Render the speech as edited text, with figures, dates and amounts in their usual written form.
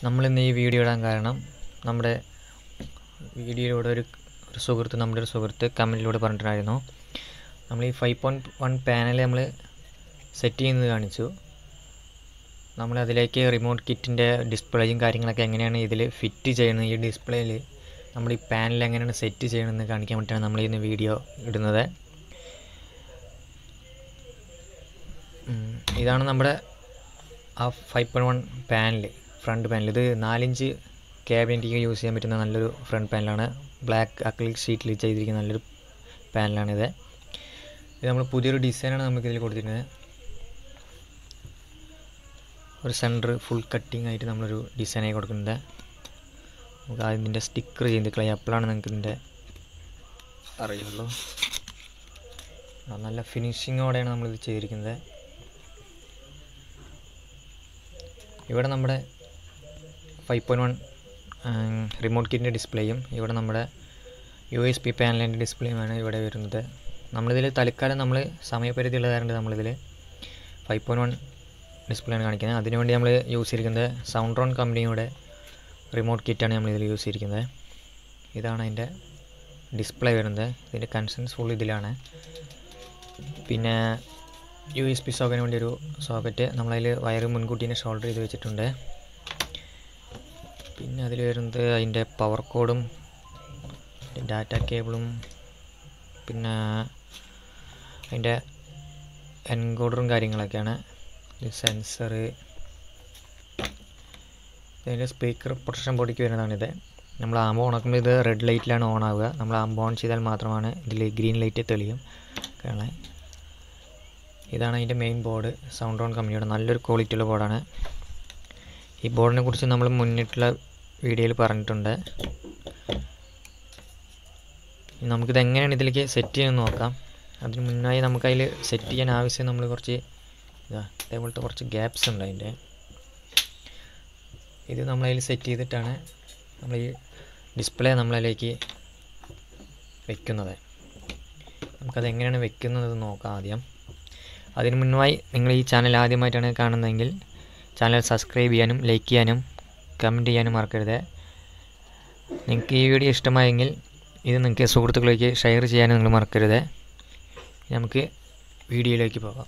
നമ്മളിന്ന് ഈ വീഡിയോ ഇടാൻ കാരണം നമ്മുടെ വീഡിയോയിലൂടെ ഒരു സുഹൃത്ത് കമൻറ്റിലൂടെ പറഞ്ഞിട്ടുണ്ടായിരുന്നു. നമ്മൾ ഈ 5.1 പാനൽ നമ്മൾ സെറ്റ് ചെയ്യുന്നത് കാണിച്ചു. നമ്മളതിലേക്ക് റിമോട്ട് കിറ്റിൻ്റെ ഡിസ്പ്ലേയും കാര്യങ്ങളൊക്കെ എങ്ങനെയാണ് ഇതിൽ ഫിറ്റ് ചെയ്യുന്നത്, ഈ ഡിസ്പ്ലേയിൽ നമ്മൾ ഈ പാനൽ എങ്ങനെയാണ് സെറ്റ് ചെയ്യണമെന്ന് കാണിക്കാൻ വേണ്ടിയിട്ടാണ് നമ്മൾ ഇന്ന് വീഡിയോ ഇടുന്നത്. ഇതാണ് നമ്മുടെ ആ 5.1 പാനൽ, ഫ്രണ്ട് പാനൽ. ഇത് 4 ഇഞ്ച് ക്യാബിനറ്റിക്ക് യൂസ് ചെയ്യാൻ പറ്റുന്ന നല്ലൊരു ഫ്രണ്ട് പാനലാണ്. ബ്ലാക്ക് അക്രിലിക് ഷീറ്റിൽ ചെയ്തിരിക്കുന്ന നല്ലൊരു പാനലാണിത്. ഇത് നമ്മൾ പുതിയൊരു ഡിസൈനാണ് നമുക്കിതിൽ കൊടുത്തിരിക്കുന്നത്. ഒരു സെൻറ്റർ ഫുൾ കട്ടിങ് ആയിട്ട് നമ്മളൊരു ഡിസൈനായി കൊടുക്കുന്നത്. നമുക്ക് ആദ്യം ഇതിൻ്റെ സ്റ്റിക്കർ ചെയ്ത് കളയാം, അപ്പോഴാണ് നിങ്ങൾക്ക് ഇതിൻ്റെ അറിയുള്ളൂ. നല്ല ഫിനിഷിങ്ങോടെയാണ് നമ്മളിത് ചെയ്തിരിക്കുന്നത്. ഇവിടെ നമ്മുടെ 5.1 റിമോട്ട് കിറ്റിൻ്റെ ഡിസ്പ്ലേയും ഇവിടെ നമ്മുടെ USB പാനലിൻ്റെ ഡിസ്പ്ലേയുമാണ് ഇവിടെ വരുന്നത്. നമ്മളിതിൽ തൽക്കാലം നമ്മൾ സമയപരിധി ഉള്ളതായതുകൊണ്ട് നമ്മളിതിൽ 5.1 ഡിസ്പ്ലേയാണ് കാണിക്കുന്നത്. അതിനുവേണ്ടി നമ്മൾ യൂസ് ചെയ്തിരിക്കുന്നത് സൗണ്ട്രോൺ കമ്പനിയുടെ റിമോട്ട് കിറ്റാണ് നമ്മളിതിൽ യൂസ് ചെയ്തിരിക്കുന്നത്. ഇതാണ് അതിൻ്റെ ഡിസ്പ്ലേ വരുന്നത്. ഇതിൻ്റെ കൺസെൻസ് ഫുൾ ഇതിലാണ്. പിന്നെ USB സോക്കറ്റിന് വേണ്ടി ഒരു സോക്കറ്റ് നമ്മളതിൽ വയർ മുൻകൂട്ടി തന്നെ ഷോൾഡർ ചെയ്ത് വെച്ചിട്ടുണ്ട്. പിന്നെ അതിൽ വരുന്നത് അതിൻ്റെ പവർ കോഡും ഡാറ്റ കേബിളും പിന്നെ അതിൻ്റെ എൻകോഡറും കാര്യങ്ങളൊക്കെയാണ്. ഇത് സെൻസർ, ഇതിൻ്റെ സ്പീക്കർ പ്രൊട്ടക്ഷൻ ബോഡിക്ക് വരുന്നതാണിത്. നമ്മൾ ആമ്പ് ഓണാക്കുമ്പോൾ ഇത് റെഡ് ലൈറ്റിലാണ് ഓൺ ആവുക. നമ്മൾ ആമ്പ് ഓൺ ചെയ്താൽ മാത്രമാണ് ഇതിൽ ഗ്രീൻ ലൈറ്റ് തെളിയും കാണാൻ. ഇതാണ് അതിൻ്റെ മെയിൻ ബോർഡ്, സൗണ്ട്രോൺ കമ്പനിയുടെ നല്ലൊരു ക്വാളിറ്റിയുള്ള ബോർഡാണ്. ഈ ബോർഡിനെ കുറിച്ച് നമ്മൾ മുന്നിട്ടുള്ള വീഡിയോയിൽ പറഞ്ഞിട്ടുണ്ട്. നമുക്കിത് എങ്ങനെയാണ് ഇതിലേക്ക് സെറ്റ് ചെയ്യുന്നത് നോക്കാം. അതിന് മുന്നായി നമുക്കതിൽ സെറ്റ് ചെയ്യാൻ ആവശ്യം നമ്മൾ കുറച്ച് അതേപോലത്തെ കുറച്ച് ഗ്യാപ്സ് ഉണ്ട് അതിൻ്റെ. ഇത് നമ്മളതിൽ സെറ്റ് ചെയ്തിട്ടാണ് നമ്മൾ ഈ ഡിസ്പ്ലേ നമ്മളതിലേക്ക് വെക്കുന്നത്. നമുക്കത് എങ്ങനെയാണ് വെക്കുന്നത് നോക്കാം ആദ്യം. അതിന് മുന്നായി നിങ്ങൾ ഈ ചാനൽ ആദ്യമായിട്ടാണ് കാണുന്നതെങ്കിൽ ചാനൽ സബ്സ്ക്രൈബ് ചെയ്യാനും ലൈക്ക് ചെയ്യാനും കമൻറ്റ് ചെയ്യാനും മറക്കരുത്. നിങ്ങൾക്ക് ഈ വീഡിയോ ഇഷ്ടമായെങ്കിൽ ഇത് നിങ്ങൾക്ക് സുഹൃത്തുക്കളിലേക്ക് ഷെയർ ചെയ്യാനും നിങ്ങൾ മറക്കരുത്. നമുക്ക് വീഡിയോയിലേക്ക് പോകാം.